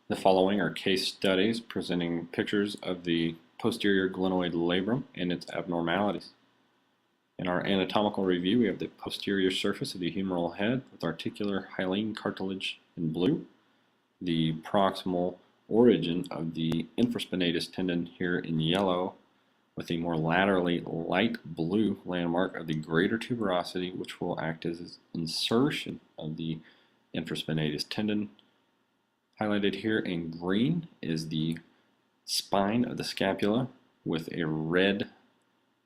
The following are case studies presenting pictures of the posterior glenoid labrum and its abnormalities. In our anatomical review, we have the posterior surface of the humeral head with articular hyaline cartilage in blue, the proximal origin of the infraspinatus tendon here in yellow, with a more laterally light blue landmark of the greater tuberosity, which will act as insertion of the infraspinatus tendon. Highlighted here in green is the spine of the scapula with a red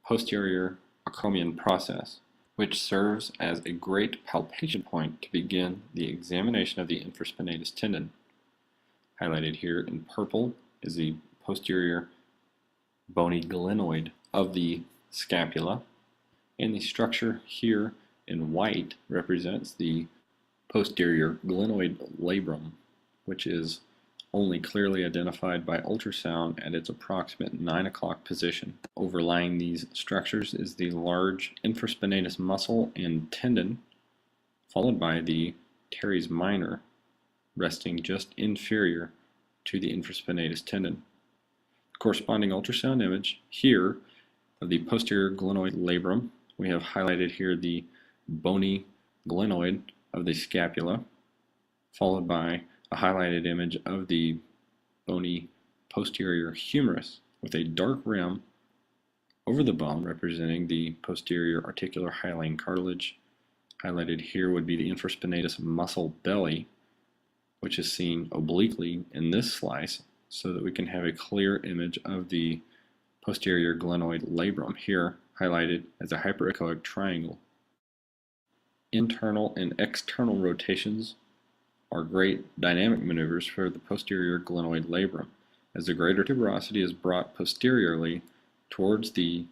posterior acromion process, which serves as a great palpation point to begin the examination of the infraspinatus tendon. Highlighted here in purple is the posterior bony glenoid of the scapula, and the structure here in white represents the posterior glenoid labrum, which is only clearly identified by ultrasound at its approximate 9 o'clock position. Overlying these structures is the large infraspinatus muscle and tendon, followed by the teres minor, resting just inferior to the infraspinatus tendon. Corresponding ultrasound image here of the posterior glenoid labrum. We have highlighted here the bony glenoid of the scapula, followed by a highlighted image of the bony posterior humerus with a dark rim over the bone representing the posterior articular hyaline cartilage. Highlighted here would be the infraspinatus muscle belly, which is seen obliquely in this slice so that we can have a clear image of the posterior glenoid labrum, here highlighted as a hyperechoic triangle. Internal and external rotations are great dynamic maneuvers for the posterior glenoid labrum. As the greater tuberosity is brought posteriorly towards the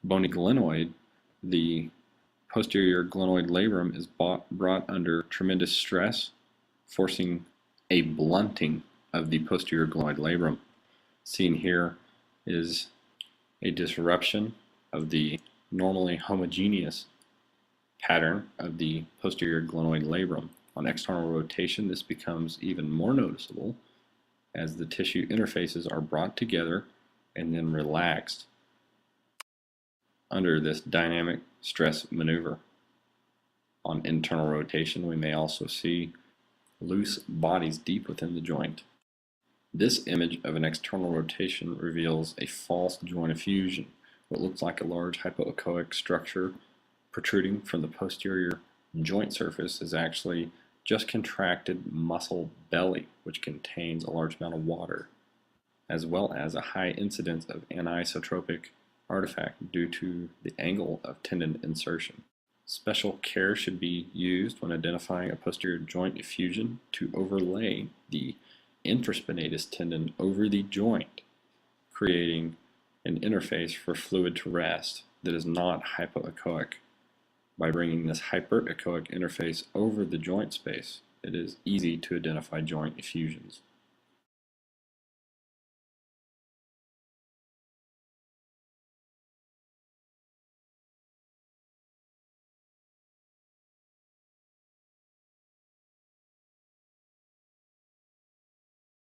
bony glenoid, the posterior glenoid labrum is brought under tremendous stress, forcing a blunting of the posterior glenoid labrum. Seen here is a disruption of the normally homogeneous pattern of the posterior glenoid labrum. On external rotation, this becomes even more noticeable as the tissue interfaces are brought together and then relaxed under this dynamic stress maneuver. On internal rotation, we may also see loose bodies deep within the joint. This image of an external rotation reveals a false joint effusion, what looks like a large hypoechoic structure protruding from the posterior joint surface is actually just contracted muscle belly, which contains a large amount of water, as well as a high incidence of anisotropic artifact due to the angle of tendon insertion. Special care should be used when identifying a posterior joint effusion to overlay the infraspinatus tendon over the joint, creating an interface for fluid to rest that is not hypoechoic. By bringing this hyperechoic interface over the joint space, it is easy to identify joint effusions.